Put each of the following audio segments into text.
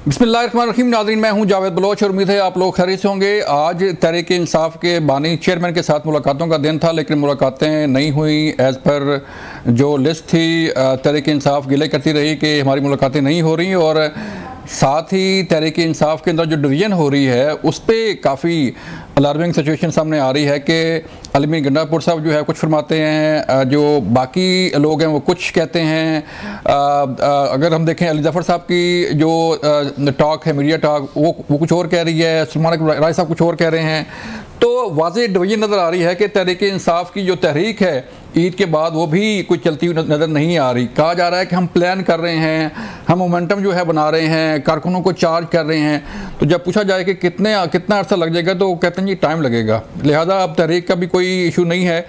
बिस्मिल्लाहिर्रहमानिर्रहीम। नाज़रीन, मैं हूं जावेद बलोच और उम्मीद है आप लोग खैरियत से होंगे। आज तहरीक इंसाफ के बानी चेयरमैन के साथ मुलाकातों का दिन था, लेकिन मुलाकातें नहीं हुई एज़ पर जो लिस्ट थी। तहरीक इंसाफ गिले करती रही कि हमारी मुलाकातें नहीं हो रही, और साथ ही तहरीक इंसाफ के अंदर जो डिवीज़न हो रही है उस पर काफ़ी अलार्मिंग सिचुएशन सामने आ रही है कि अलमी गंडापुर साहब जो है कुछ फरमाते हैं, जो बाकी लोग हैं वो कुछ कहते हैं। अगर हम देखें अली जफ़र साहब की जो टॉक है, मीडिया टॉक, वो कुछ और कह रही है, सलमान राय साहब कुछ और कह रहे हैं। तो वाज़ेह डिवीज़न नज़र आ रही है कि तहरीक इंसाफ की जो तहरीक है ईद के बाद वो भी कुछ चलती हुई नज़र नहीं आ रही। कहा जा रहा है कि हम प्लान कर रहे हैं, हम मोमेंटम जो है बना रहे हैं, कारकुनों को चार्ज कर रहे हैं। तो जब पूछा जाए कि कितना अर्सा लग जाएगा, तो कहते हैं जी टाइम लगेगा, लिहाजा अब तहरीक का भी कोई इशू नहीं है।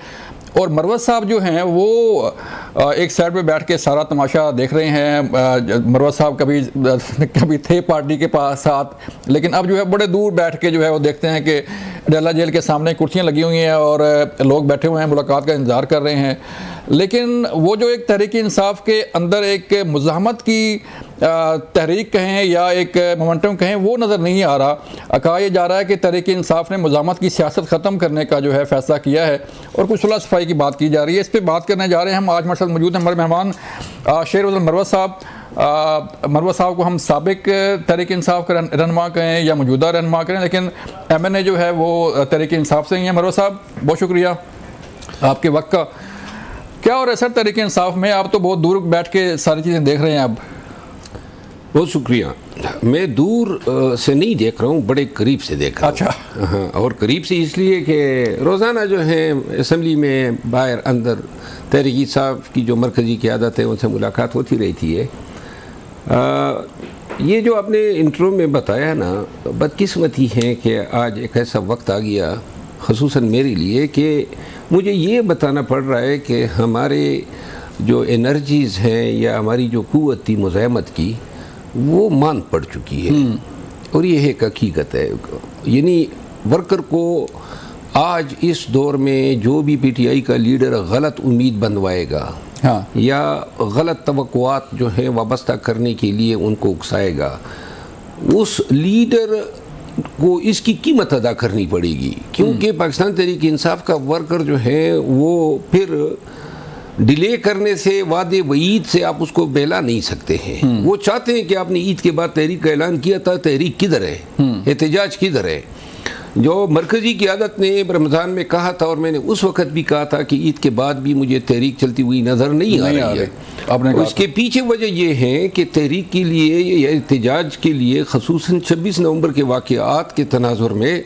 और मरवत साहब जो हैं वो एक साइड पे बैठ के सारा तमाशा देख रहे हैं। मरवत साहब कभी थे पार्टी के पास साथ, लेकिन अब जो है बड़े दूर बैठ के जो है वो देखते हैं कि डेला जेल के सामने कुर्सियां लगी हुई हैं और लोग बैठे हुए हैं, मुलाकात का इंतज़ार कर रहे हैं। लेकिन वो जो एक तहरीक इंसाफ के अंदर एक मुज़ाहमत की तहरीक कहें या एक मोमेंटम कहें, वो नज़र नहीं आ रहा। कहा यह जा रहा है कि तहरीक इंसाफ ने मुज़ाहमत की सियासत ख़त्म करने का जो है फ़ैसला किया है और कुछ सुलह सफाई की बात की जा रही है। इस पर बात करने जा रहे हैं हम। आज हमारे साथ मौजूद हैं हमारे मेहमान शेर उज़्ज़मान मरवत साहब। मरवत साहब को हम साबिक तहरीक इंसाफ का रहनुमा कहें या मौजूदा रहनुमा कहें, लेकिन MNA जो है वो तहरीक इंसाफ से ही है। मरवत साहब, बहुत शुक्रिया आपके वक्त का। क्या और असर तहरीक इंसाफ में? आप तो बहुत दूर बैठ के सारी चीज़ें देख रहे हैं। अब बहुत शुक्रिया। मैं दूर से नहीं देख रहा हूँ, बड़े करीब से देख रहा हूँ। अच्छा। हाँ, और करीब से इसलिए कि रोज़ाना जो है असम्बली में बाहर अंदर तहरीक इंसाफ की जो मरकज़ी क़यादत है उनसे मुलाकात होती रहती है। ये जो आपने इंट्रो में बताया ना, बदकिस्मती है कि आज एक ऐसा वक्त आ गया ख़ुसूसन मेरे लिए कि मुझे ये बताना पड़ रहा है कि हमारे जो एनर्जीज़ हैं या हमारी जो क़ुव्वत थी मुज़ाहमत की, वो मान पड़ चुकी है। और ये एक हकीकत है। यानी वर्कर को आज इस दौर में जो भी PTI का लीडर गलत उम्मीद बनवाएगा, हाँ, या गलत तवक्कुआत जो है वाबस्ता करने के लिए उनको उकसाएगा, उस लीडर को इसकी कीमत अदा करनी पड़ेगी। क्योंकि पाकिस्तान तहरीक इंसाफ का वर्कर जो है वो फिर डिले करने से, वादे वईद से आप उसको बहला नहीं सकते हैं। वो चाहते हैं कि आपने ईद के बाद तहरीक का ऐलान किया था, तहरीक किधर है, एहतजाज किधर है? जो मरकज़ी क़यादत ने रमज़ान में कहा था, और मैंने उस वक़्त भी कहा था कि ईद के बाद भी मुझे तहरीक चलती हुई नज़र नहीं आ रही है। उसके पीछे वजह यह है कि तहरीक के लिए या एहतजाज के लिए ख़ुसूसन 26 नवंबर के वाक़यात के तनाजुर में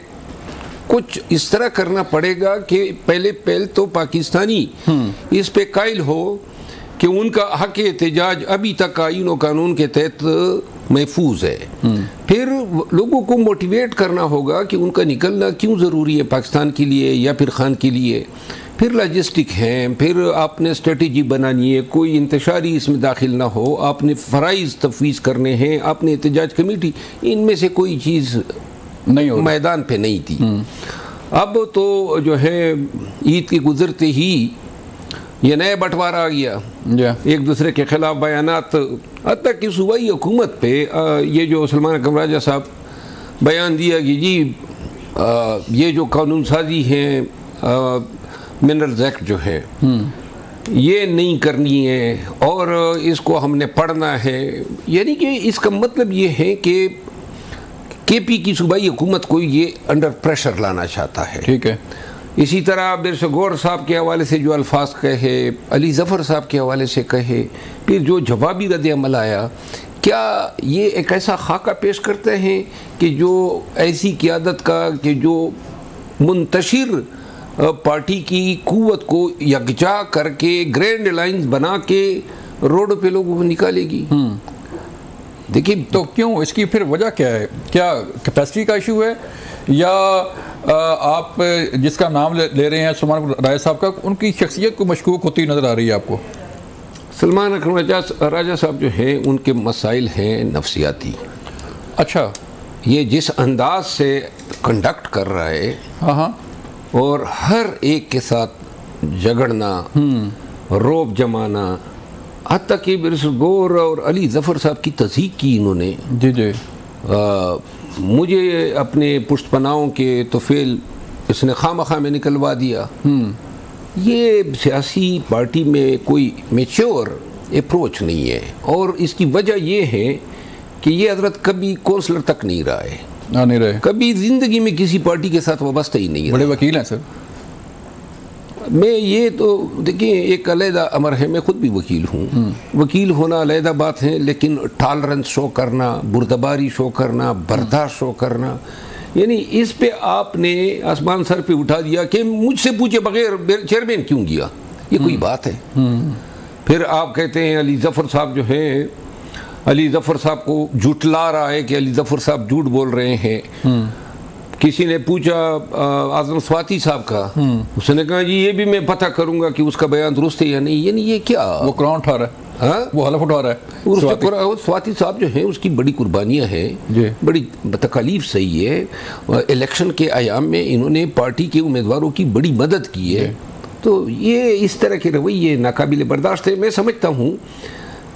कुछ इस तरह करना पड़ेगा कि पहले तो पाकिस्तानी इस पे कायल हो कि उनका हक एहतजाज अभी तक आईन और कानून के तहत महफूज है। फिर लोगों को मोटिवेट करना होगा कि उनका निकलना क्यों ज़रूरी है पाकिस्तान के लिए या फिर खान के लिए। फिर लॉजिस्टिक हैं, फिर आपने स्ट्रेटजी बनानी है, कोई इंतशारी इसमें दाखिल ना हो, आपने फ़राइज़ तफवीज़ करने हैं, आपने एहतजाज कमेटी, इनमें से कोई चीज़ नहीं मैदान पे नहीं थी। अब तो जो है ईद के गुजरते ही ये नया बंटवारा आ गया, एक दूसरे के खिलाफ बयानात। हद तक कि सूबाई हुकूमत पे ये जो सलमान अकरम राजा साहब बयान दिया कि जी ये जो कानून साजी है, मिनरल्स एक्ट जो है ये नहीं करनी है और इसको हमने पढ़ना है। यानी कि इसका मतलब ये है कि KP की सूबाई हुकूमत को ये अंडर प्रेशर लाना चाहता है। ठीक है। इसी तरह बिरस गौर साहब के हवाले से जो अल्फाज कहे, अली जफ़र साहब के हवाले से कहे, फिर जो जवाबी रद्द-ए-अमल आया, क्या ये एक ऐसा खाका पेश करते हैं कि जो ऐसी क़यादत का कि जो मुंतशिर पार्टी की क़ुव्वत को यकजा करके ग्रैंड अलायंस बना के रोड पे लोगों को निकालेगी? देखिए, तो क्यों, इसकी फिर वजह क्या है? क्या कैपेसिटी का इशू है या आप जिसका नाम ले रहे हैं सलमान राय साहब का, उनकी शख्सियत को मशकूक होती नज़र आ रही है आपको? सलमान अकरम राजा साहब जो हैं उनके मसाइल हैं नफ्सियाती। अच्छा। ये जिस अंदाज से कंडक्ट कर रहा है, हाँ, और हर एक के साथ झगड़ना, रोब जमाना, हत्ता कि बिरस गौर और अली जफ़र साहब की तस्दीक की इन्होंने। जी जी। मुझे अपने पुष्टपनाहों के तोफेल इसने खामखा में निकलवा दिया। ये सियासी पार्टी में कोई मैच्योर अप्रोच नहीं है, और इसकी वजह ये है कि ये हजरत कभी काउंसलर तक नहीं रहा है, नहीं रहे, कभी जिंदगी में किसी पार्टी के साथ वाबस्ता ही नहीं है। बड़े वकील हैं सर। मैं ये तो देखिए एक अलहदा अमर है, मैं खुद भी वकील हूँ। वकील होना अलहदा बात है, लेकिन टॉलरेंस शो करना, बुर्दबारी शो करना, बर्दाश्त शो करना, यानी इस पे आपने आसमान सर पे उठा दिया कि मुझसे पूछे बगैर चेयरमैन क्यों गया, ये कोई बात है? फिर आप कहते हैं अली जफ़र साहब जो हैं, अली जफ़र साहब को झुटला रहा है कि अली जफ़र साहब झूठ बोल रहे हैं। किसी ने पूछा आज़म स्वाति साहब का, उसने कहा जी ये भी मैं पता करूंगा कि उसका बयान दुरुस्त है या नहीं। यानी ये क्या, वो कुरान उठा रहा है, हाँ? वो हलफ उठा रहा है। स्वाति साहब जो हैं उसकी बड़ी कुर्बानियां हैं, बड़ी तकलीफ सही है। इलेक्शन के आयाम में इन्होंने पार्टी के उम्मीदवारों की बड़ी मदद की है, तो ये इस तरह के रवैये नाकाबिल बर्दाश्त है। मैं समझता हूँ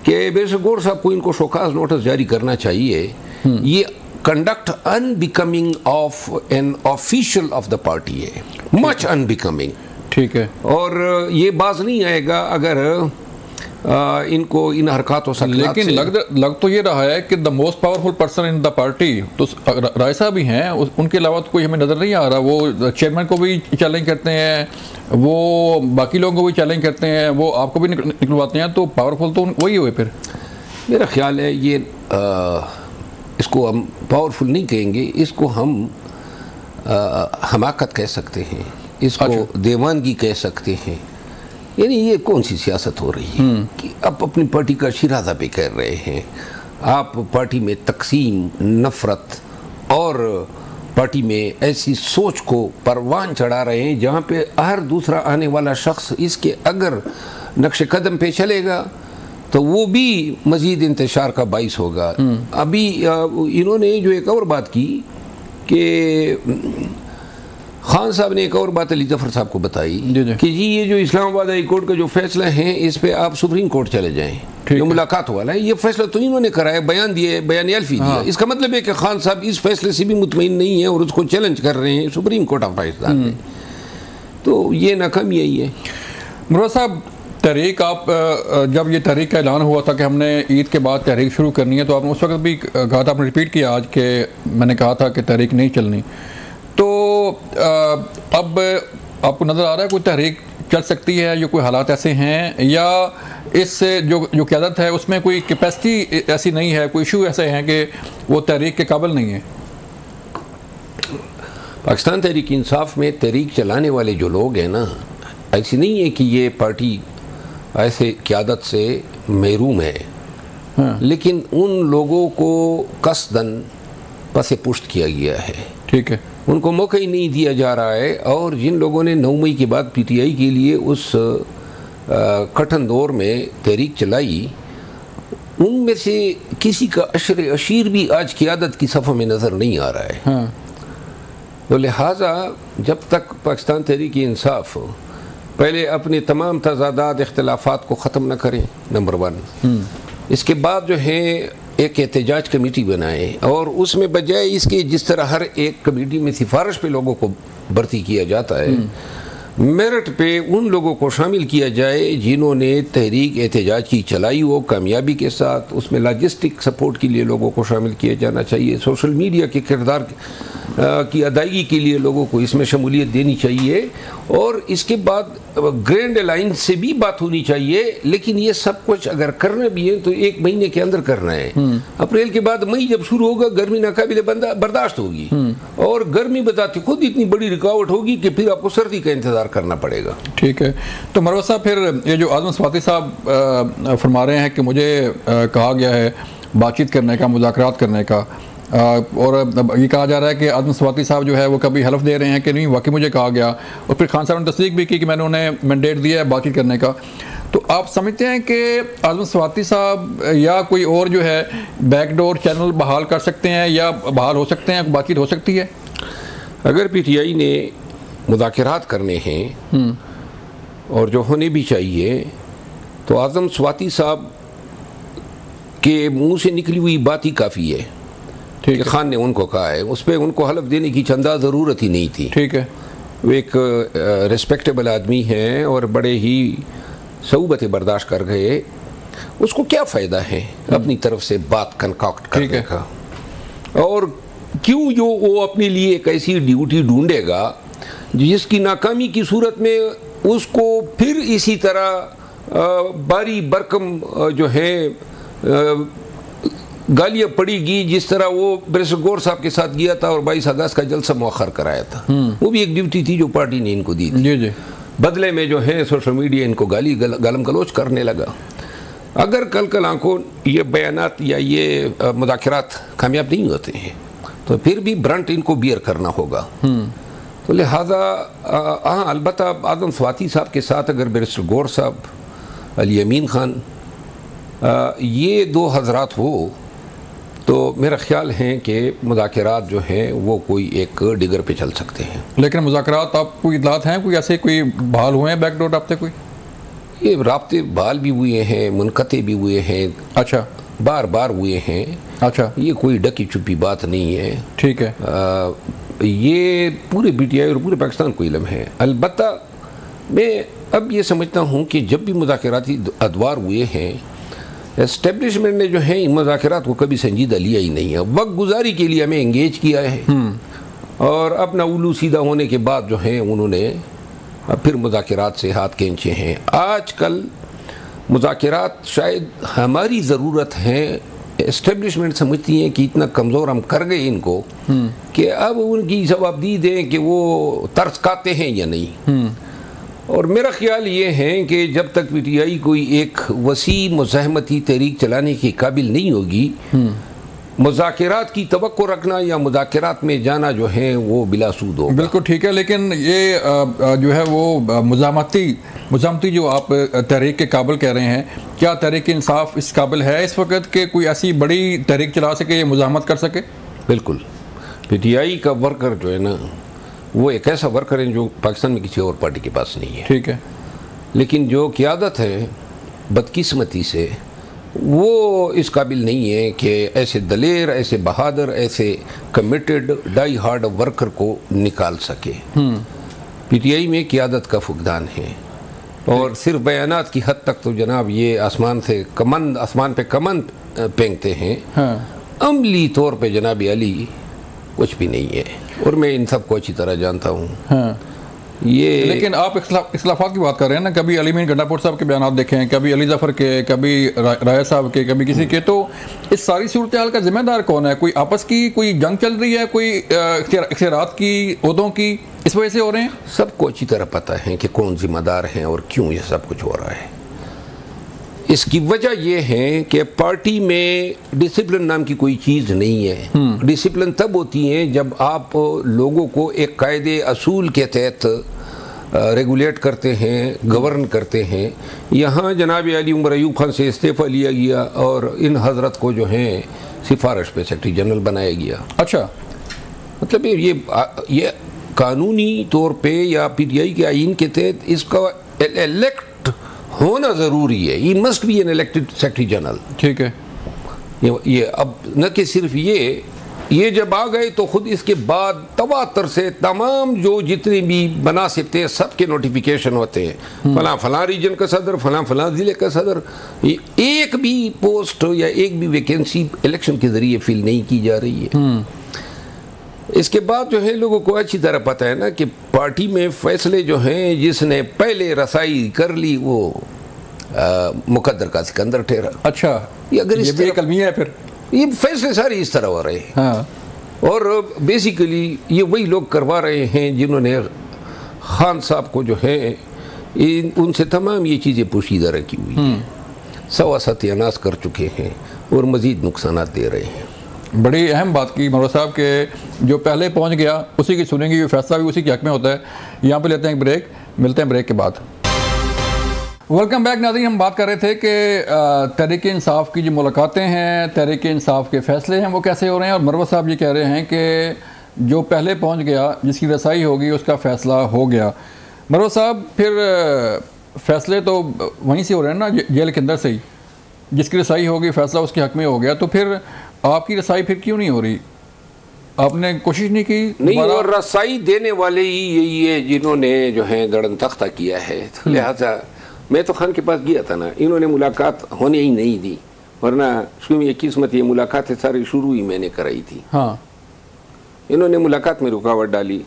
कि बेशक गौर साहब को इनको शोकाज नोटिस जारी करना चाहिए। ये conduct unbecoming of an official of the party है, मच अनबिकमिंग। ठीक है, और ये बाज नहीं आएगा अगर इनको इन हरकतों से। लेकिन लग तो ये रहा है कि the most powerful person in the party तो राय साहब ही हैं, उनके अलावा तो कोई हमें नज़र नहीं आ रहा। वो चेयरमैन को भी चैलेंज करते हैं, वो बाकी लोगों को भी चैलेंज करते हैं, वो आपको भी निकलवाते हैं, तो पावरफुल तो वही हुए। फिर मेरा ख्याल है ये इसको हम पावरफुल नहीं कहेंगे, इसको हम हमाकत कह सकते हैं, इसको देवानगी कह सकते हैं। यानी ये कौन सी सियासत हो रही है कि आप अपनी पार्टी का शिराजा पे कर रहे हैं, आप पार्टी में तकसीम, नफरत और पार्टी में ऐसी सोच को परवान चढ़ा रहे हैं जहाँ पे हर दूसरा आने वाला शख्स इसके अगर नक्श कदम पे चलेगा तो वो भी मज़ीद इंतशार का बाइस होगा। अभी इन्होंने जो एक और बात की कि खान साहब ने एक और बात अली जफ़र साहब को बताई कि जी ये जो इस्लामाबाद हाई कोर्ट का जो फैसला है इस पे आप सुप्रीम कोर्ट चले जाएं, जो मुलाकात वाला है, ये फैसला तो इन्होंने कराया, बयान दिए, बयान अल्फी दिया। इसका मतलब है कि खान साहब इस फैसले से भी मुतमईन नहीं है और उसको चैलेंज कर रहे हैं सुप्रीम कोर्ट ऑफ पाकिस्तान में। तो ये नाकामी यही है। मुराद साहब, तहरीक, आप जब ये तहरीक का ऐलान हुआ था कि हमने ईद के बाद तहरीक शुरू करनी है, तो आपने उस वक्त भी कहा था, आपने रिपीट किया आज कि मैंने कहा था कि तहरीक नहीं चलनी, तो अब आपको नज़र आ रहा है कोई तहरीक चल सकती है, या कोई हालात ऐसे हैं, या इस जो क़यादत है उसमें कोई कैपेसिटी ऐसी नहीं है, कोई इशू ऐसे हैं कि वो तहरीक के काबिल नहीं है? पाकिस्तान तहरीक इंसाफ में तहरीक चलाने वाले जो लोग हैं ना, ऐसी नहीं है कि ये पार्टी ऐसे क़यादत से महरूम है, हाँ। लेकिन उन लोगों को कसदन पसे पुश्त किया गया है। ठीक है, उनको मौका ही नहीं दिया जा रहा है। और जिन लोगों ने 9 मई के बाद पीटीआई के लिए उस कठिन दौर में तहरीक चलाई, उनमें से किसी का अशर अशीर भी आज क़यादत की सफ़ों में नज़र नहीं आ रहा है, हाँ। तो लिहाजा जब तक पाकिस्तान तहरीक इंसाफ पहले अपने तमाम तज़ादात इख्तिलाफ़ात को ख़त्म न करें, नंबर 1, इसके बाद जो है एक एहतजाज कमेटी बनाए और उसमें बजाय इसके जिस तरह हर एक कमेटी में सिफारिश पे लोगों को भर्ती किया जाता है, मेरिट पे उन लोगों को शामिल किया जाए जिन्होंने तहरीक एहतजाज की चलाई हो कामयाबी के साथ। उसमें लॉजिस्टिक सपोर्ट के लिए लोगों को शामिल किया जाना चाहिए, सोशल मीडिया के किरदार की अदायगी के लिए लोगों को इसमें शमूलियत देनी चाहिए, और इसके बाद ग्रैंड अलायंस से भी बात होनी चाहिए। लेकिन ये सब कुछ अगर करना भी है तो 1 महीने के अंदर करना है। अप्रैल के बाद मई जब शुरू होगा, गर्मी नाकाबिल बर्दाश्त होगी, और गर्मी बताती खुद इतनी बड़ी रुकावट होगी कि फिर आपको सर्दी का इंतजार करना पड़ेगा। ठीक है, तो मरवत साहब, फिर ये जो आज़म स्वाति साहब फरमा रहे हैं कि मुझे कहा गया है बातचीत करने का, मुज़ाकरात करने का, और ये कहा जा रहा है कि आज़म स्वाति साहब जो है वो कभी हलफ दे रहे हैं कि नहीं वाकई मुझे कहा गया, और फिर खान साहब ने तस्दीक भी की कि मैंने उन्हें मैंडेट दिया है बातचीत करने का। तो आप समझते हैं कि आज़म स्वाति साहब या कोई और जो है बैकडोर चैनल बहाल कर सकते हैं, या बहाल हो सकते हैं, बातचीत हो सकती है? अगर पीटीआई ने मुज़ाकरात करने हैं और जो होने भी चाहिए, तो आज़म स्वाति साहब के मुंह से निकली हुई बात ही काफ़ी है। कि खान ने उनको कहा है, उस पर उनको हलफ देने की चंदा ज़रूरत ही नहीं थी। ठीक है, वो एक रिस्पेक्टेबल आदमी हैं और बड़े ही सऊबतें बर्दाश्त कर गए। उसको क्या फ़ायदा है अपनी तरफ से बात कंकॉक्ट करने का, और क्यों जो वो अपने लिए एक ऐसी ड्यूटी ढूंढेगा जिसकी नाकामी की सूरत में उसको फिर इसी तरह बारी बरकम जो है गालियाँ पड़ेगी, जिस तरह वो बैरिस्टर गौर साहब के साथ गया था और 22 अगस्त का जलसा मौखर कराया था। वो भी एक ड्यूटी थी जो पार्टी ने इनको दी थी। जी जी। बदले में जो है सोशल मीडिया इनको गालम गलोच करने लगा। अगर कल आंखों ये बयानात या ये मुज़ाकरात कामयाब नहीं होते हैं तो फिर भी ब्रंट इनको बियर करना होगा। तो लिहाजा हाँ, अलबत्ता आदम स्वाति साहब के साथ अगर बैरिस्टर गौर साहब, अली अमीन खान, ये दो हजरात हो तो मेरा ख्याल है कि मुज़ाकरात जो हैं वो कोई एक डिगर पे चल सकते हैं। लेकिन मुज़ाकरात आपको इतलात हैं कोई ऐसे कोई बहाल हुए हैं, बैकडोर राब्ते कोई? ये राब्ते बहाल भी हुए हैं, मुनक़ते भी हुए हैं। अच्छा, बार बार हुए हैं। अच्छा, ये कोई ढकी छुपी बात नहीं है। ठीक है। ये पूरे PTI और पूरे पाकिस्तान को इल्म है। अलबत्ता मैं अब ये समझता हूँ कि जब भी मुज़ाकराती अदवार हुए हैं, एस्टेब्लिशमेंट ने जो है इन मुज़ाकरात को कभी संजीदा लिया ही नहीं है। वक्त गुजारी के लिए हमें इंगेज किया है और अपना उल्लू सीधा होने के बाद जो है उन्होंने फिर मुज़ाकरात से हाथ खींचे हैं। आजकल मुज़ाकरात शायद हमारी ज़रूरत है। एस्टेब्लिशमेंट समझती हैं कि इतना कमज़ोर हम कर गए इनको कि अब उनकी जवाबदेही दें कि वो तर्स खाते हैं या नहीं। और मेरा ख्याल ये है कि जब तक PTI कोई एक वसी मुज़ाहमती तहरीक चलाने की काबिल नहीं होगी, मुज़ाकरात की तवक्को रखना या मुज़ाकरात में जाना जो है वो बिला सूद होगा। बिल्कुल ठीक है, लेकिन ये जो है वो मुज़ाहमती जो आप तहरीक के काबिल कह रहे हैं, क्या तहरीक इंसाफ इस काबिल है इस वक्त कि कोई ऐसी बड़ी तहरीक चला सके, ये मुज़ाहमत कर सके? बिल्कुल। PTI का वर्कर जो है ना वो एक ऐसा वर्कर है जो पाकिस्तान में किसी और पार्टी के पास नहीं है। ठीक है। लेकिन जो क़यादत है बदकिस्मती से वो इस काबिल नहीं है कि ऐसे दलेर, ऐसे बहादुर, ऐसे कमिटेड डाई हार्ड वर्कर को निकाल सके। PTI में क़यादत का फुकदान है और सिर्फ बयानात की हद तक तो जनाब ये आसमान पे कमन फेंकते हैं। हाँ। अमली तौर पे जनाब अली कुछ भी नहीं है और मैं इन सब को अच्छी तरह जानता हूँ। हाँ। ये लेकिन आप इख्लाफात की बात कर रहे हैं ना, कभी अली मीन गंडापुर साहब के बयान देखे हैं, कभी अली जफ़र के, कभी राय साहब के, कभी किसी के। तो इस सारी सूरत हाल का जिम्मेदार कौन है? कोई आपस की कोई जंग चल रही है, कोई इख्तियारात की, ओहदों की, इस वजह से हो रहे हैं? सबको अच्छी तरह पता है कि कौन जिम्मेदार हैं और क्यों ये सब कुछ हो रहा है। इसकी वजह यह है कि पार्टी में डिसिप्लिन नाम की कोई चीज़ नहीं है। डिसिप्लिन तब होती है जब आप लोगों को एक कायदे असूल के तहत रेगुलेट करते हैं, गवर्न करते हैं। यहाँ जनाब अली उमर अयूब खान से इस्तीफ़ा लिया गया और इन हजरत को जो है सिफारिश पे सेक्रेटरी जनरल बनाया गया। अच्छा, मतलब ये कानूनी तौर पे या PTI के आइन के तहत इसका इलेक्ट होना ज़रूरी है। He must be an elected secretary general. ठीक है। ये अब न कि सिर्फ ये जब आ गए तो खुद इसके बाद तवातर से तमाम जो जितने भी मुनासिब थे सबके नोटिफिकेशन होते हैं। फलां रीजन का सदर, फलां ज़िले का सदर। एक भी पोस्ट या एक भी वैकेंसी इलेक्शन के ज़रिए फिल नहीं की जा रही है। इसके बाद जो है लोगों को अच्छी तरह पता है ना कि पार्टी में फैसले जो हैं जिसने पहले रसाई कर ली वो मुकद्दर का सिकंदर ठहरा। अच्छा, अगर ये भी एक अलमिया है, फिर ये फैसले सारे इस तरह हो रहे हैं। हाँ। और बेसिकली ये वही लोग करवा रहे हैं जिन्होंने खान साहब को जो है उनसे तमाम ये चीज़ें पोशीदा रखी हुई हैं, सवा सत्यानाश कर चुके हैं और मज़ीद नुकसान दे रहे हैं। बड़ी अहम बात की मरवा साहब के जो पहले पहुंच गया उसी की सुनेंगे, ये फैसला भी उसी के हक में होता है। यहाँ पे लेते हैं एक ब्रेक, मिलते हैं ब्रेक के बाद। वेलकम बैक नाज़रीन। हम बात कर रहे थे कि तहरीक इंसाफ की जो मुलाकातें हैं, तहरीक इंसाफ के फैसले हैं, वो कैसे हो रहे हैं। और मरवा साहब ये कह रहे हैं कि जो पहले पहुँच गया, जिसकी रसाई होगी, उसका फ़ैसला हो गया। मरवा साहब, फिर फैसले तो वहीं से हो रहे हैं ना, जेल के अंदर से ही। जिसकी रसाई होगी, फ़ैसला उसके हक में हो गया, तो फिर आपकी रसाई फिर क्यों नहीं हो रही? आपने कोशिश नहीं की? नहीं, और रसाई देने वाले ही यही है जिन्होंने जो है दड़न तख्ता किया है। तो लिहाजा मैं तो खान के पास गया था ना, इन्होंने मुलाकात होने ही नहीं दी, वरना शुरू में ये किस्मत, ये मुलाकातें सारी शुरू ही मैंने कराई थी। हाँ, इन्होंने मुलाकात में रुकावट डाली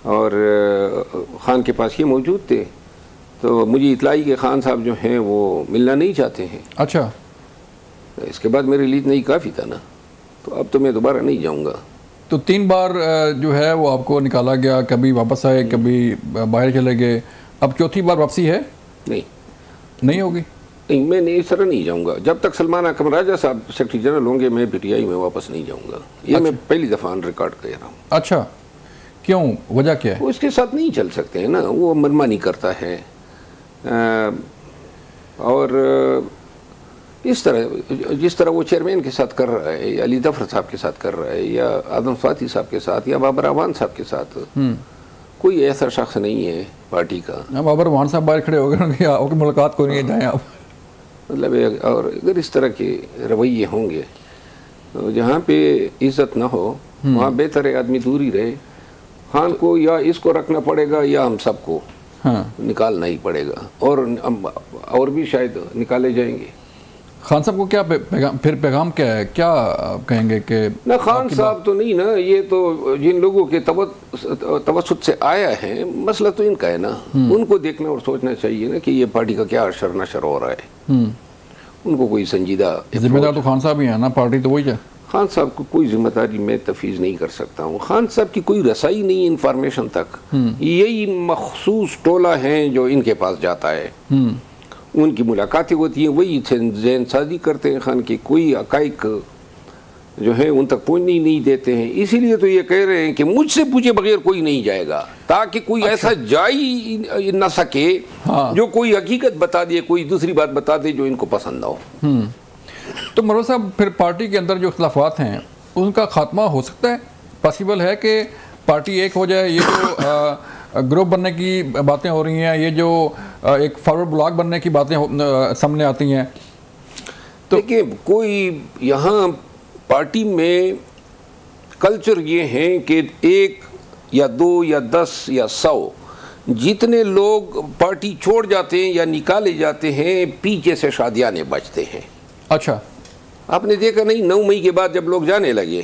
और खान के पास ये मौजूद थे, तो मुझे इतलाई कि खान साहब जो हैं वो मिलना नहीं चाहते हैं। अच्छा। इसके बाद मेरे लिए नहीं काफ़ी था ना, तो अब तो मैं दोबारा नहीं जाऊंगा। तो 3 बार जो है वो आपको निकाला गया, कभी वापस आए, कभी बाहर चले गए, अब चौथी बार वापसी है? नहीं होगी। नहीं, मैं नहीं, इस तरह नहीं जाऊंगा। जब तक सलमान अकरम राजा साहब सेक्रेटरी जनरल होंगे मैं पीटीआई में वापस नहीं जाऊंगा। ये अच्छा। मैं पहली दफ़ा ऑन रिकॉर्ड कह रहा हूँ। अच्छा, क्यों, वजह क्या है? वो इसके साथ नहीं चल सकते हैं ना, वो मनमानी करता है और इस तरह जिस तरह वो चेयरमैन के साथ कर रहा है, या अली ज़फ़र साहब के साथ कर रहा है, या आदम स्वाति साहब के साथ, या बाबर अवान साहब के साथ, कोई ऐसा शख्स नहीं है पार्टी का। बाबर अवान साहब बाहर खड़े हो गए, आपकी मुलाकात को नहीं जाए आप, मतलब। और अगर इस तरह के रवैये होंगे तो जहाँ पे इज्जत ना हो वहाँ बेहतर है आदमी दूर ही रहे। खान को या इसको रखना पड़ेगा या हम सबको निकालना ही पड़ेगा, और भी शायद निकाले जाएंगे। खान साहब को क्या फिर पैगाम क्या है, क्या कहेंगे कि ना खान साहब तो नहीं ना, ये तो जिन लोगों के तवस्सुत से आया है, मसला तो इनका है ना, उनको देखना और सोचना चाहिए ना कि ये पार्टी का क्या अशर नशर हो रहा है। उनको कोई संजीदा जिम्मेदार तो खान साहब ही है ना, पार्टी तो वही है। खान साहब को कोई जिम्मेदारी मैं तफवीज़ नहीं कर सकता हूँ। खान साहब की कोई रसाई नहीं इंफॉर्मेशन तक, यही मखसूस टोला है जो इनके पास जाता है, उनकी मुलाकातें होती हैं, वही जहन साजी करते हैं खान की, कोई हक़ाइक़ जो है उन तक पहुँचने ही नहीं देते हैं। इसीलिए तो ये कह रहे हैं कि मुझसे पूछे बगैर कोई नहीं जाएगा, ताकि कोई ऐसा जा ही न सके जो कोई हकीकत बता दे, कोई दूसरी बात बता दे जो इनको पसंद ना हो। तो मरोज साहब, फिर पार्टी के अंदर जो इख्तलाफात हैं उनका खात्मा हो सकता है? पॉसिबल है कि पार्टी एक हो जाए? ये जो ग्रुप बनने की बातें हो रही हैं, ये जो एक फॉरवर्ड ब्लॉक बनने की बातें सामने आती हैं, तो देखिए कोई यहाँ पार्टी में कल्चर ये है कि 1 या 2 या 10 या 100 जितने लोग पार्टी छोड़ जाते हैं या निकाले जाते हैं, पीछे से शादियाने बचते हैं। अच्छा, आपने देखा नहीं, 9 मई के बाद जब लोग जाने लगे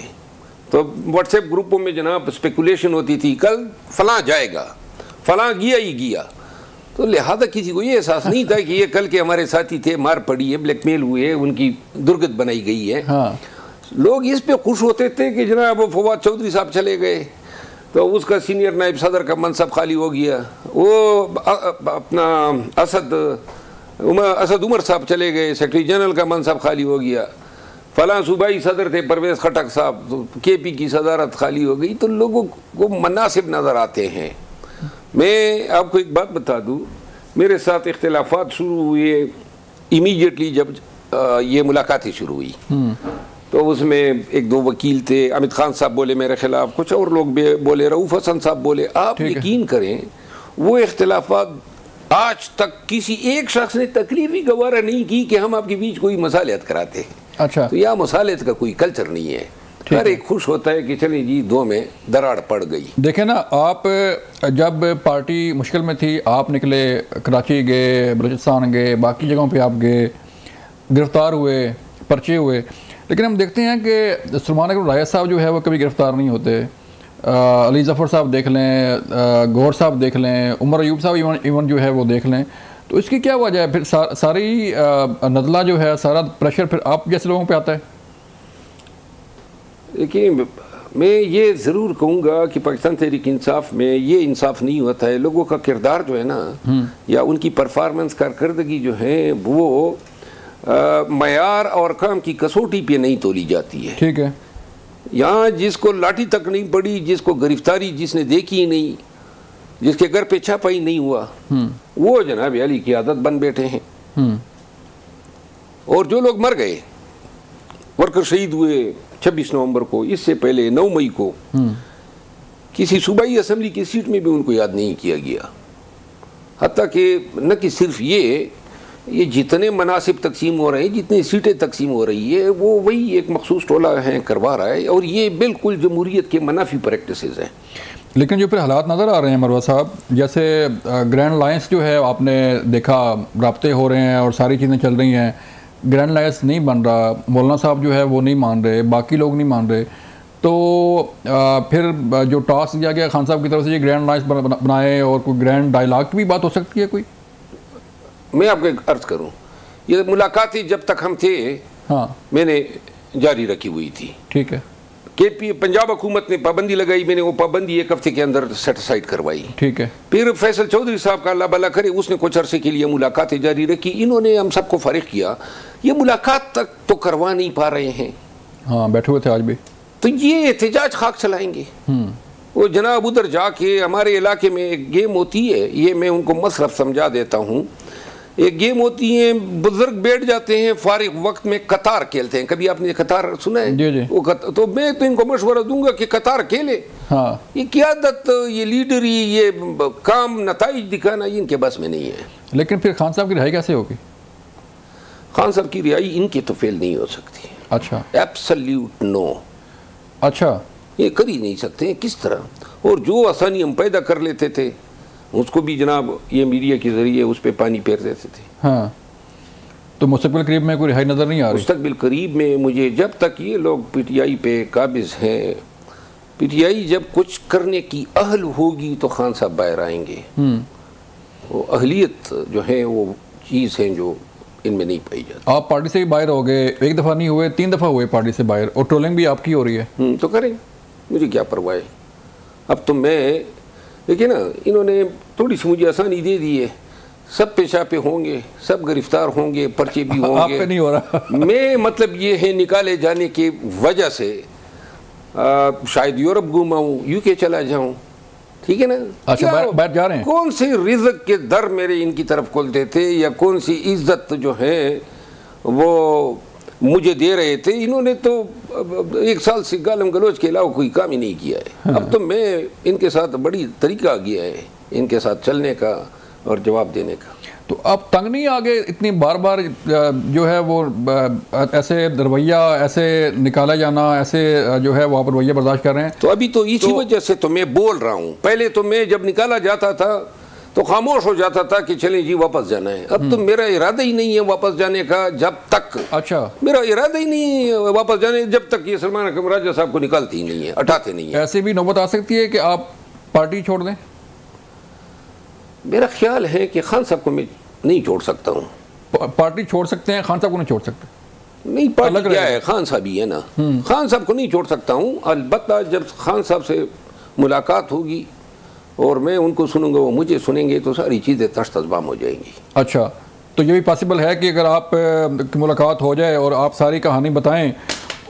तो व्हाट्सएप ग्रुपों में जनाब स्पेकुलेशन होती थी, कल फलां जाएगा, फलां गया ही गया। तो लिहाजा किसी को ये एहसास नहीं था कि ये कल के हमारे साथी थे, मार पड़ी है, ब्लैकमेल हुए, उनकी दुर्गत बनाई गई है। हाँ। लोग इस पे खुश होते थे कि जनाब वो फवाद चौधरी साहब चले गए तो उसका सीनियर नायब सदर का मनसब खाली हो गया, वो अपना असद उमर साहब चले गए, सेक्रेटरी जनरल का मनसब खाली हो गया, फलां सूबाई सदर थे परवेज़ खटक साहब, तो केपी की सदारत खाली हो गई। तो लोगों को मुनासिब नज़र आते हैं। मैं आपको एक बात बता दूं, मेरे साथ इख्तिलाफात शुरू हुए इमीडिएटली जब ये मुलाकातें शुरू हुई, तो उसमें 1-2 वकील थे, अमित खान साहब बोले मेरे खिलाफ, कुछ और लोग बोले, रऊफ हसन साहब बोले। आप यकीन करें वो इख्तिलाफात आज तक किसी एक शख्स ने तकलीफ ही गवारा नहीं की कि हम आपके बीच कोई मसालियत कराते हैं। अच्छा, तो यह मसालियत का कोई कल्चर नहीं है। हर एक खुश होता है कि चलिए जी 2 में दरार पड़ गई। देखें ना, आप जब पार्टी मुश्किल में थी, आप निकले, कराची गए, बलूचिस्तान गए, बाकी जगहों पे आप गए, गिरफ्तार हुए, पर्चे हुए, लेकिन हम देखते हैं कि सलमान अकरम राजा साहब जो है वो कभी गिरफ्तार नहीं होते। अली ज़फ़र साहब देख लें, गौर साहब देख लें, उमर अयूब साहब इवन जो है वो देख लें, तो इसकी क्या वजह है? फिर सारी नज़ला जो है, सारा प्रेशर फिर आप जैसे लोगों पे आता है। देखिए, मैं ये ज़रूर कहूँगा कि पाकिस्तान तहरीक इंसाफ में ये इंसाफ नहीं होता है। लोगों का किरदार जो है ना, या उनकी परफॉर्मेंस, कारकर्दगी जो है, वो मयार और काम की कसौटी पे नहीं तोली जाती है। ठीक है। यहाँ जिसको लाठी तक नहीं पड़ी, जिसको गिरफ्तारी जिसने देखी ही नहीं, जिसके घर पे छापाई नहीं हुआ, वो जनाब अली की आदत बन बैठे हैं। और जो लोग मर गए, वर्कर शहीद हुए 26 नवंबर को, इससे पहले 9 मई को किसी सूबाई असम्बली की सीट में भी उनको याद नहीं किया गया। हत्ता कि न कि सिर्फ ये ये जितने मनासिब तकसीम हो रहे हैं, जितनी सीटें तकसीम हो रही है, वो वही एक मखसूस टोला है करवा रहा है, और ये बिल्कुल जमहूरियत के मनाफी प्रैक्टिसेस हैं। लेकिन जो फिर हालात नज़र आ रहे हैं मरवा साहब, जैसे ग्रैंड अलायंस जो है आपने देखा राब्ते हो रहे हैं और सारी चीज़ें चल रही हैं, ग्रैंड अलायंस नहीं बन रहा, मौलाना साहब जो है वो नहीं मान रहे, बाकी लोग नहीं मान रहे, तो फिर जो टास्क दिया गया खान साहब की तरफ से ये ग्रैंड अलायंस बनाए और कोई ग्रैंड डायलॉग की भी बात हो सकती है कोई? मैं आपको एक अर्ज करूं, ये मुलाकातें जब तक हम थे, हाँ, मैंने जारी रखी हुई थी। ठीक है। KP पंजाब हुकूमत ने पाबंदी लगाई, मैंने वो पाबंदी एक हफ्ते के अंदर सेटिसाइड करवाई। ठीक है। फिर फैसल चौधरी साहब का अल्लाह भला करे, उसने कुछ अरसे के लिए मुलाकातें जारी रखी, इन्होंने हम सबको फारिग किया, ये मुलाकात तक तो करवा नहीं पा रहे हैं। हाँ, बैठे हुए थे आज भी, तो ये एहतजाज खाक चलाएंगे। वो जनाब उधर जाके हमारे इलाके में एक गेम होती है, ये मैं उनको मसरफ समझा देता हूँ, एक गेम होती है, बुजुर्ग बैठ जाते हैं फारिग वक्त में कतार खेलते हैं। कभी आपने कतार सुना है? जी जी। वो तो मैं तो इनको मशवरा दूंगा कि कतार खेले। हाँ। ये क़ियादत, ये लीडरी, ये काम नताइज दिखाना इनके बस में नहीं है। लेकिन फिर खान साहब की रिहाई कैसे होगी? खान साहब की रिहाई इनके तो फेल नहीं हो सकती। अच्छा। Absolute no. अच्छा, ये कर ही नहीं सकते हैं किस तरह, और जो आसानी हम पैदा कर लेते थे उसको भी जनाब ये मीडिया के जरिए उस पर पानी फेर देते थे। हाँ, तो मुस्तकबिल करीब में कोई रिहाई नज़र नहीं आ रही? मुस्तकबिल करीब में मुझे, जब तक ये लोग PTI पे काबिज हैं, PTI जब कुछ करने की अहल होगी तो खान साहब बाहर आएंगे। वो अहलियत जो है वो चीज़ है जो इनमें नहीं पाई जाती। आप पार्टी से भी बाहर हो गए, एक दफ़ा नहीं हुए, 3 दफ़ा हुए पार्टी से बाहर, और ट्रोलिंग भी आपकी हो रही है। तो करें, मुझे क्या परवाह है। अब तो मैं देखिए ना, इन्होंने थोड़ी सी मुझे आसानी दे दी है, सब पेशा पे होंगे, सब गिरफ्तार होंगे, पर्चे भी होंगे। आप पे नहीं हो रहा। मैं मतलब ये है निकाले जाने की वजह से शायद यूरोप घूमाऊँ, UK चला जाऊँ, ठीक है ना। अच्छा, बैठ जा रहे हैं। कौन से रिज़्क के दर मेरे इनकी तरफ खोलते थे, या कौन सी इज्जत जो है वो मुझे दे रहे थे, इन्होंने तो 1 साल से गालम गलोच के अलावा कोई काम ही नहीं किया है। हाँ। अब तो मैं इनके साथ बड़ी तरीका आ गया है इनके साथ चलने का और जवाब देने का। तो आप तंग नहीं आ गए इतनी बार बार जो है वो ऐसे रवैया ऐसे निकाला जाना, ऐसे जो है वो आप रवैया बर्दाश्त कर रहे हैं? तो अभी तो इसी वजह से तो मैं बोल रहा हूँ। पहले तो मैं जब निकाला जाता था तो खामोश हो जाता था कि चलें जी वापस जाना है। अब तो मेरा इरादा ही नहीं है वापस जाने का जब तक, अच्छा, मेरा इरादा ही नहीं है वापस जाने जब तक ये सलमान अकरम राजा साहब को निकालती ही नहीं है, हटाते नहीं है। ऐसे भी नौबत आ सकती है कि आप पार्टी छोड़ दें? मेरा ख्याल है कि खान साहब को मैं नहीं छोड़ सकता हूँ। पार्टी छोड़ सकते हैं, खान साहब को नहीं छोड़ सकते? नहीं, पार्टी क्या है, खान साहब ही है ना। खान साहब को नहीं छोड़ सकता हूँ, अलबत्ता जब खान साहब से मुलाकात होगी और मैं उनको सुनूंगा, वो मुझे सुनेंगे, तो सारी चीज़ें तश्तज़बाम हो जाएंगी। अच्छा, तो ये भी पॉसिबल है कि अगर आप की मुलाकात हो जाए और आप सारी कहानी बताएं,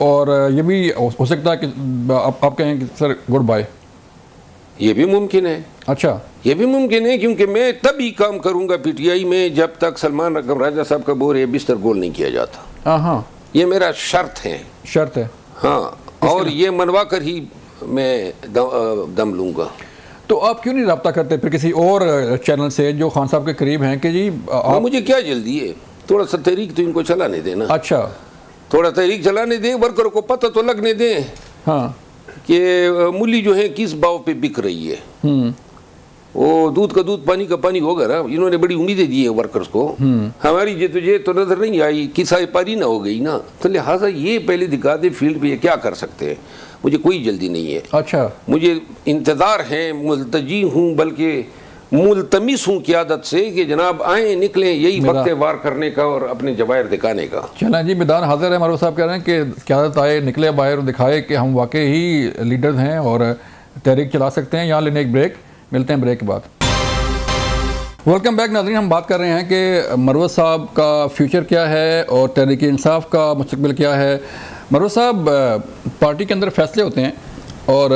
और ये भी हो सकता है कि आप कहें कि सर गुड बाय? ये भी मुमकिन है। अच्छा, ये भी मुमकिन है, क्योंकि मैं तभी काम करूंगा PTI में जब तक सलमान अकरम राजा साहब का बोर बिस्तर गोल नहीं किया जाता। हाँ, ये मेरा शर्त है। शर्त है? हाँ, और ये मनवा कर ही मैं दम लूँगा। तो आप क्यों नहीं रब्ता करते फिर किसी और चैनल से जो खान साहब के करीब हैं कि जी आप... मुझे क्या जल्दी है, थोड़ा सा तहरीक तो इनको चलाने देना। अच्छा, थोड़ा तहरीक चलाने दें, वर्करों को पता तो लगने दें। हाँ, कि मूली जो है किस भाव पे बिक रही है। वो दूध का दूध पानी का पानी होगा ना। इन्होंने बड़ी उम्मीदें दी है वर्कर्स को, हमारी जे तो नजर नहीं आई, किसाई पारी ना हो गई ना, तो लिहाजा ये पहले दिखा दे फील्ड पे ये क्या कर सकते हैं। मुझे कोई जल्दी नहीं है। अच्छा, मुझे इंतज़ार है, मुल्तजी हूँ बल्कि मुल्तमिस हूँ क़ियादत से कि जनाब आए निकलें, यही वक्त वार करने का और अपने जवाहिर दिखाने का। चला जी, मैदान हाजिर है। मरवा साहब कह रहे हैं कि क़ियादत आए, निकले बाहर और दिखाए कि हम वाकई ही लीडर्स हैं और तहरीक चला सकते हैं। यहाँ लेने एक ब्रेक, मिलते हैं ब्रेक के बाद। वेलकम बैक नाज़रीन, हम बात कर रहे हैं कि मरवा साहब का फ्यूचर क्या है और तहरीक इंसाफ का मुस्तकबिल क्या है। मरवा साहब, पार्टी के अंदर फैसले होते हैं और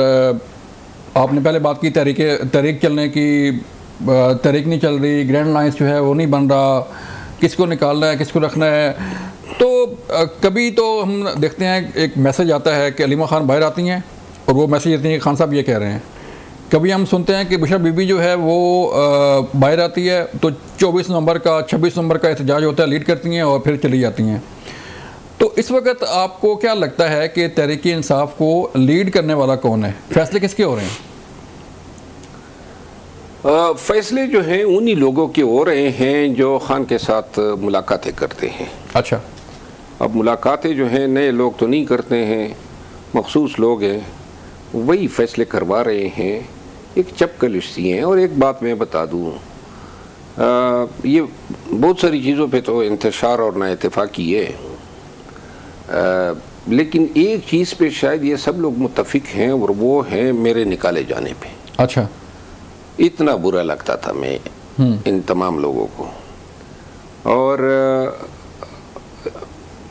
आपने पहले बात की तहरीक चलने की, तहरीक नहीं चल रही, ग्रैंड अलायंस जो है वो नहीं बन रहा, किसको निकालना है किसको रखना है। तो कभी तो हम देखते हैं एक मैसेज आता है कि अलीमा खान बाहर आती हैं और वो मैसेज देती हैं कि खान साहब ये कह रहे हैं कभी हम सुनते हैं कि बुशरा बीबी जो है वो बाहर आती है तो 24 नवंबर का 26 नवंबर का एहतजाज होता है, लीड करती हैं और फिर चली जाती हैं। तो इस वक्त आपको क्या लगता है कि तहरीक इंसाफ को लीड करने वाला कौन है? फैसले किसके हो रहे हैं? फैसले जो हैं उन्हीं लोगों के हो रहे हैं जो खान के साथ मुलाकातें करते हैं। अच्छा। अब मुलाकातें जो हैं नए लोग तो नहीं करते हैं, मखसूस लोग हैं वही फैसले करवा रहे हैं, एक चपकलिश्ती हैं। और एक बात मैं बता दूँ, ये बहुत सारी चीज़ों पे तो इंतशार और नाइत्तेफाकी है, लेकिन एक चीज़ पे शायद ये सब लोग मुत्तफिक हैं और वो है मेरे निकाले जाने पे। अच्छा। इतना बुरा लगता था मैं इन तमाम लोगों को। और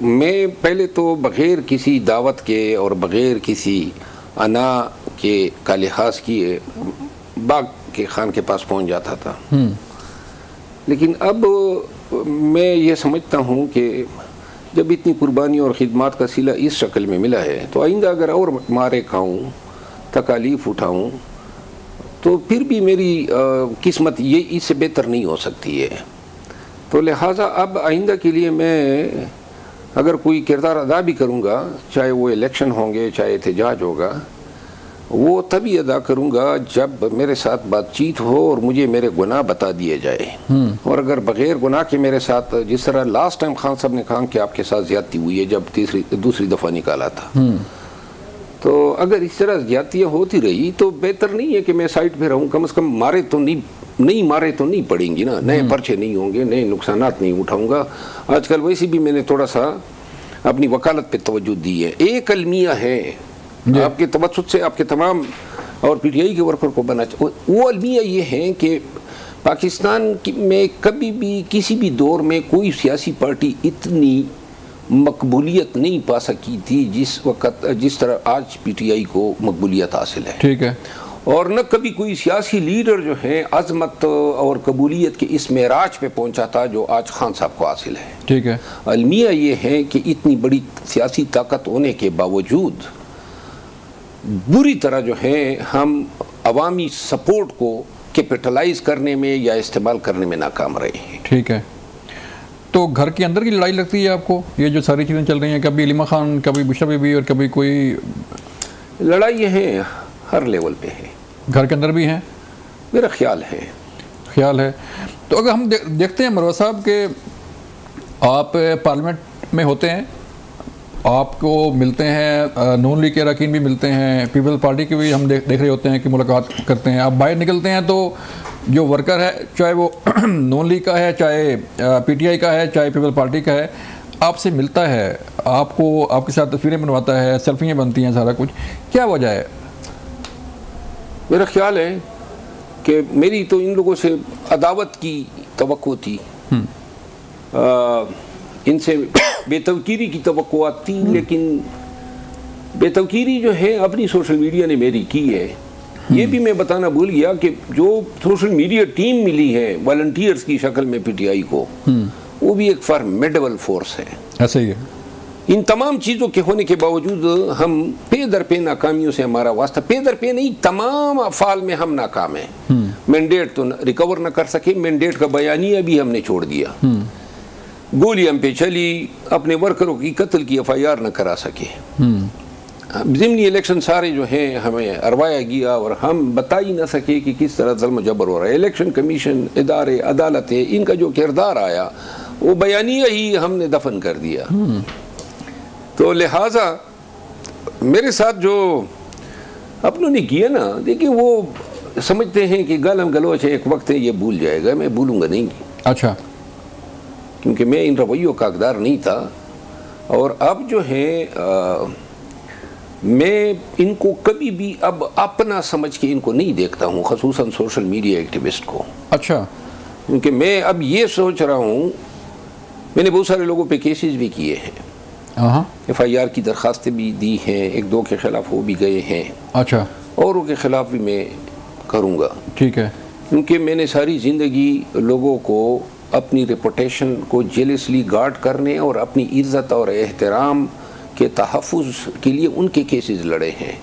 मैं पहले तो बग़ैर किसी दावत के और बग़ैर किसी अना के का लिहाज किए बाग के खान के पास पहुंच जाता था, लेकिन अब मैं ये समझता हूं कि जब इतनी कुर्बानी और ख़िदमत का सिला इस शक्ल में मिला है तो आइंदा अगर और मारे खाऊं, तकालीफ उठाऊं, तो फिर भी मेरी किस्मत ये इससे बेहतर नहीं हो सकती है। तो लिहाजा अब आइंदा के लिए मैं अगर कोई किरदार अदा भी करूँगा, चाहे वो इलेक्शन होंगे चाहे एहतजाज होगा, वो तभी अदा करूँगा जब मेरे साथ बातचीत हो और मुझे मेरे गुनाह बता दिए जाए। और अगर बग़ैर गुनाह के मेरे साथ, जिस तरह लास्ट टाइम खान साहब ने कहा कि आपके साथ ज़्यादती हुई है जब दूसरी दफ़ा निकाला था, तो अगर इस तरह ज़्यादतियाँ होती रही तो बेहतर नहीं है कि मैं साइड पे रहूँ। कम से कम मारे तो नहीं मारे तो नहीं पड़ेंगी ना, नए पर्चे नहीं होंगे, नए नुकसानात नहीं उठाऊँगा। आजकल वैसे भी मैंने थोड़ा सा अपनी वकालत पे तवज्जो दी है। एक अलमिया है आपके तवज्जुद से आपके तमाम और पीटीआई के वर्कर को बना, वो अलमिया ये है कि पाकिस्तान में कभी भी किसी भी दौर में कोई सियासी पार्टी इतनी मकबूलियत नहीं पा सकी थी जिस तरह आज पीटीआई को मकबूलियत हासिल है। ठीक है। और न कभी कोई सियासी लीडर जो है अजमत और कबूलियत के इस मेराज पे पहुंचा था जो आज खान साहब को हासिल है। ठीक है। अलमिया ये है कि इतनी बड़ी सियासी ताकत होने के बावजूद बुरी तरह जो है हम अवामी सपोर्ट को कैपिटलाइज करने में या इस्तेमाल करने में नाकाम रहे हैं। ठीक है। तो घर के अंदर की लड़ाई लगती है आपको, ये जो सारी चीज़ें चल रही हैं, कभी अलीमा खान, कभी बुशरा बीबी और कभी कोई लड़ाई है, हर लेवल पे है, घर के अंदर भी हैं, मेरा ख्याल है। तो अगर हम देखते हैं मरवा साहब के आप पार्लियामेंट में होते हैं, आपको मिलते हैं, नून लीग के अरकान भी मिलते हैं, पीपल पार्टी के भी हम देख रहे होते हैं कि मुलाकात करते हैं। आप बाहर निकलते हैं तो जो वर्कर है, चाहे वो नून लीग का है, चाहे पीटीआई का है, चाहे पीपल पार्टी का है, आपसे मिलता है, आपको आपके साथ तस्वीरें बनवाता है, सेल्फियाँ बनती हैं, सारा कुछ। क्या वजह है? मेरा ख्याल है कि मेरी तो इन लोगों से अदावत की तवक्को थी, इनसे बेतवकीरी की तवक्को थी, लेकिन बेतवकीरी जो है अपनी सोशल मीडिया ने मेरी की है। ये भी मैं बताना भूल गया कि जो सोशल मीडिया टीम मिली है वॉलंटियर्स की शक्ल में पीटीआई को, वो भी एक फॉर्मिडेबल फोर्स है। ऐसा ही है। इन तमाम चीज़ों के होने के बावजूद हम पे दर पे नाकामियों से हमारा वास्ता, पे दर पे नहीं, तमाम अफ़ाल में हम नाकाम हैं। मैंडेट तो रिकवर न कर सके, मैंडेट का बयानिया भी हमने छोड़ दिया, गोली हम पे चली, अपने वर्करों की कत्ल की FIR न करा सके, ज़िमनी इलेक्शन सारे जो हैं हमें अरवाया गया और हम बता ही ना सके कि किस तरह ज़ुल्म जबर हो रहा है। इलेक्शन कमीशन, इदारे, अदालतें, इनका जो किरदार आया वो बयानिया ही हमने दफन कर दिया। तो लिहाजा मेरे साथ जो अपनों ने किया ना, देखिए वो समझते हैं कि गालम गलोच है, एक वक्त है ये भूल जाएगा, मैं भूलूंगा नहीं। अच्छा। क्योंकि मैं इन रवैयों का हकदार नहीं था। और अब जो है मैं इनको कभी भी अब अपना समझ के इनको नहीं देखता हूँ, ख़ुसूसन सोशल मीडिया एक्टिविस्ट को। अच्छा। क्योंकि मैं अब ये सोच रहा हूँ, मैंने बहुत सारे लोगों पे केसेस भी किए हैं, FIR की दरखास्तें भी दी हैं, एक दो के ख़िलाफ़ हो भी गए हैं। अच्छा। औरों के ख़िलाफ़ भी मैं करूँगा। ठीक है। क्योंकि मैंने सारी ज़िंदगी लोगों को अपनी रेपुटेशन को जेलसली गार्ड करने और अपनी इज़्ज़त और एहतराम के तहफ़्फ़ुज़ के लिए उनके केसेस लड़े हैं।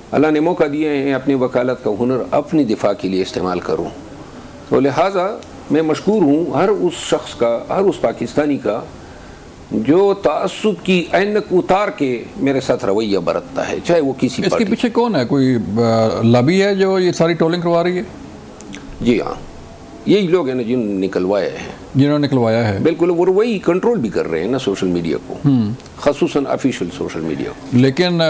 अल्लाह ने मौका दिए हैं अपनी वकालत का हुनर अपनी दिफा के लिए इस्तेमाल करूँ। तो लिहाजा मैं मशकूर हूँ हर उस शख्स का, हर उस पाकिस्तानी का जो तासुब की ऐनक उतार के मेरे साथ रवैया बरतता है, चाहे वो किसी इसके पीछे कौन है? कोई लॉबी है जो ये सारी ट्रोलिंग करवा रही है? जी हाँ, यही लोग हैं ना जिन्होंने निकलवाया है। बिल्कुल, वो वही कंट्रोल भी कर रहे हैं ना सोशल मीडिया को, ख़ुसूसन ऑफिशियल सोशल मीडिया को। लेकिन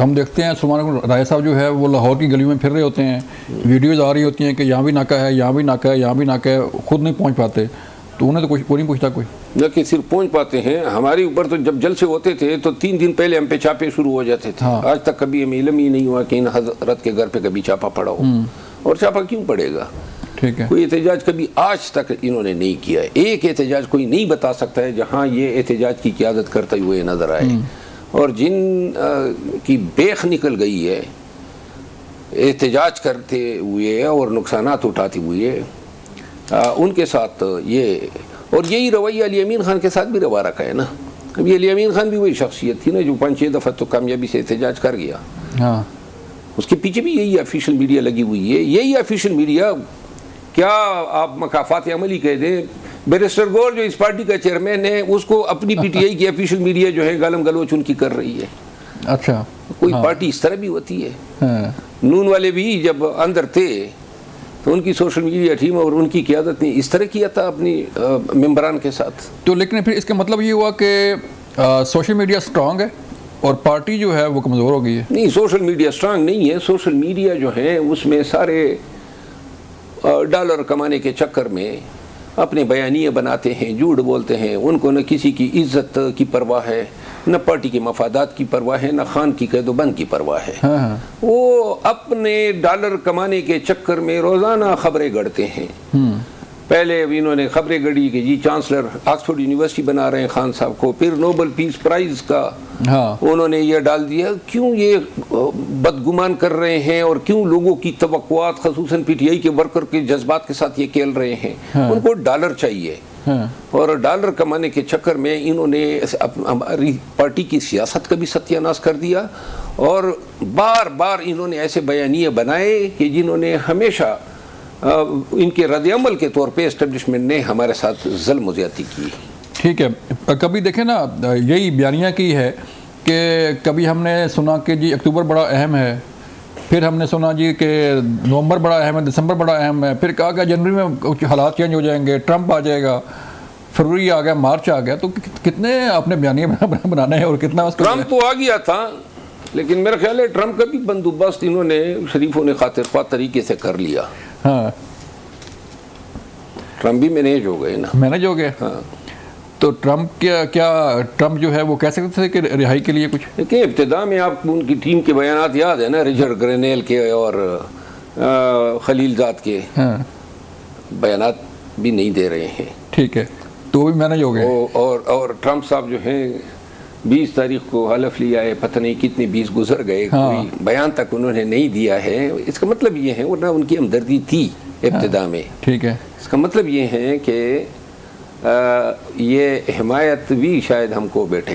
हम देखते हैं सुल्तान राय साहब जो है वो लाहौर की गलियों में फिर रहे होते हैं, वीडियोज़ आ रही होती हैं कि यहाँ भी नाका है, यहाँ भी नाका है, यहाँ भी नाका है, खुद नहीं पहुँच पाते, तो उन्हें तो कुछ नहीं पूछता कोई। न कि सिर्फ पहुँच पाते हैं, हमारे ऊपर तो जब जलसे होते थे तो 3 दिन पहले हम पे छापे शुरू हो जाते थे। हाँ। आज तक कभी हमें इल्म ही नहीं हुआ कि इन हजरत के घर पे कभी छापा पड़ा हो, और छापा क्यों पड़ेगा? ठीक है, कोई एहतजाज कभी आज तक इन्होंने नहीं किया है। एक एहतजाज कोई नहीं बता सकता है जहाँ ये एहतजाज की क़यादत करते हुए नज़र आए, और जिन की बेख निकल गई है एहतजाज करते हुए और नुकसानात उठाते हुए, उनके साथ ये, और यही रवैया अली अमीन खान के साथ भी रवा रखा है ना। अब ये अली अमीन खान भी वही शख्सियत थी ना जो 5-6 दफ़ा तो कामयाबी से एहतजाज कर गया। हाँ, उसके पीछे भी यही ऑफिशियल मीडिया लगी हुई है। यही ऑफिशियल मीडिया, क्या आप मकाफात अमली कह दें, बैरिस्टर गौर जो इस पार्टी का चेयरमैन है उसको अपनी पीटीआई की ऑफिशियल मीडिया जो है गालम गलोच उनकी कर रही है। अच्छा, कोई पार्टी इस तरह भी होती है। हाँ। नून वाले भी जब अंदर थे तो उनकी सोशल मीडिया टीम और उनकी क़यादत ने इस तरह किया था अपनी मेंबरान के साथ। तो लेकिन फिर इसका मतलब ये हुआ कि सोशल मीडिया स्ट्रांग है और पार्टी जो है वो कमज़ोर हो गई है? नहीं, सोशल मीडिया स्ट्रांग नहीं है। सोशल मीडिया जो है उसमें सारे डॉलर कमाने के चक्कर में अपने बयानिए बनाते हैं, झूठ बोलते हैं, उनको न किसी की इज्जत की परवाह है, न पार्टी के मफादात की परवाह है, न खान की कैदोबंद की परवाह है। हाँ। वो अपने डॉलर कमाने के चक्कर में रोज़ाना खबरें गढ़ते हैं। पहले अब इन्होंने खबरें गढ़ी कि जी चांसलर ऑक्सफोर्ड यूनिवर्सिटी बना रहे हैं खान साहब को, फिर नोबेल पीस प्राइज़ का उन्होंने यह डाल दिया। क्यों ये बदगुमान कर रहे हैं और क्यों लोगों की तवक्कुआत ख़ुसूसन पीटीआई के वर्कर के जज्बात के साथ ये खेल रहे हैं? उनको डॉलर चाहिए, और डॉलर कमाने के चक्कर में इन्होंने हमारी पार्टी की सियासत का भी सत्यानाश कर दिया, और बार बार इन्होंने ऐसे बयानिए बनाए कि जिन्होंने हमेशा इनके रद्द-ए-अमल के तौर पे एस्टेब्लिशमेंट ने हमारे साथ ज़ुल्म ज़्यादती की। ठीक है, कभी देखें ना, यही बयानिया की है कि कभी हमने सुना कि जी अक्टूबर बड़ा अहम है, फिर हमने सुना जी कि नवंबर बड़ा अहम है, दिसंबर बड़ा अहम है, फिर कहा कि जनवरी में कुछ हालात चेंज हो जाएंगे, ट्रंप आ जाएगा, फरवरी आ गया, मार्च आ गया। तो कितने आपने बयानिया बनाना है और कितना उसका? ट्रंप तो आ गया था, लेकिन मेरा ख्याल है ट्रंप का भी बंदोबस्त इन्होंने शरीफों ने खातिर ख्वाह तरीके से कर लिया। हाँ, ट्रंप भी मैनेज हो गए ना। मैनेज हो गए। हाँ। तो ट्रंप ट्रंप जो है वो कह सकते थे कि रिहाई के लिए कुछ? देखिए, इब्तिदा में आपको उनकी टीम के बयानात याद है ना, रिचर्ड ग्रेनेल के और खलीलजाद के। हाँ। बयानात भी नहीं दे रहे हैं। ठीक है, तो भी मैनेज हो गए। और ट्रंप साहब जो हैं 20 तारीख को हलफ लिया है, पता नहीं कितने 20 गुजर गए। हाँ। कोई बयान तक उन्होंने नहीं दिया है। इसका मतलब ये है, वरना उनकी हमदर्दी थी इब्तिदा में। ठीक है, इसका मतलब ये है कि ये हिमायत भी शायद हम खो बैठे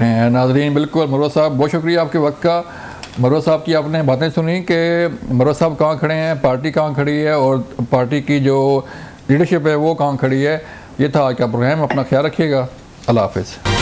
हैं। नाज़रीन, बिल्कुल मरवा साहब, बहुत शुक्रिया आपके वक्त का। मरवा साहब की आपने बातें सुनी कि मरवा साहब कहाँ खड़े हैं, पार्टी कहाँ खड़ी है और पार्टी की जो लीडरशिप है वो कहाँ खड़ी है। ये था आज का प्रोग्राम। अपना ख्याल रखिएगा। अल्लाह हाफ़िज़।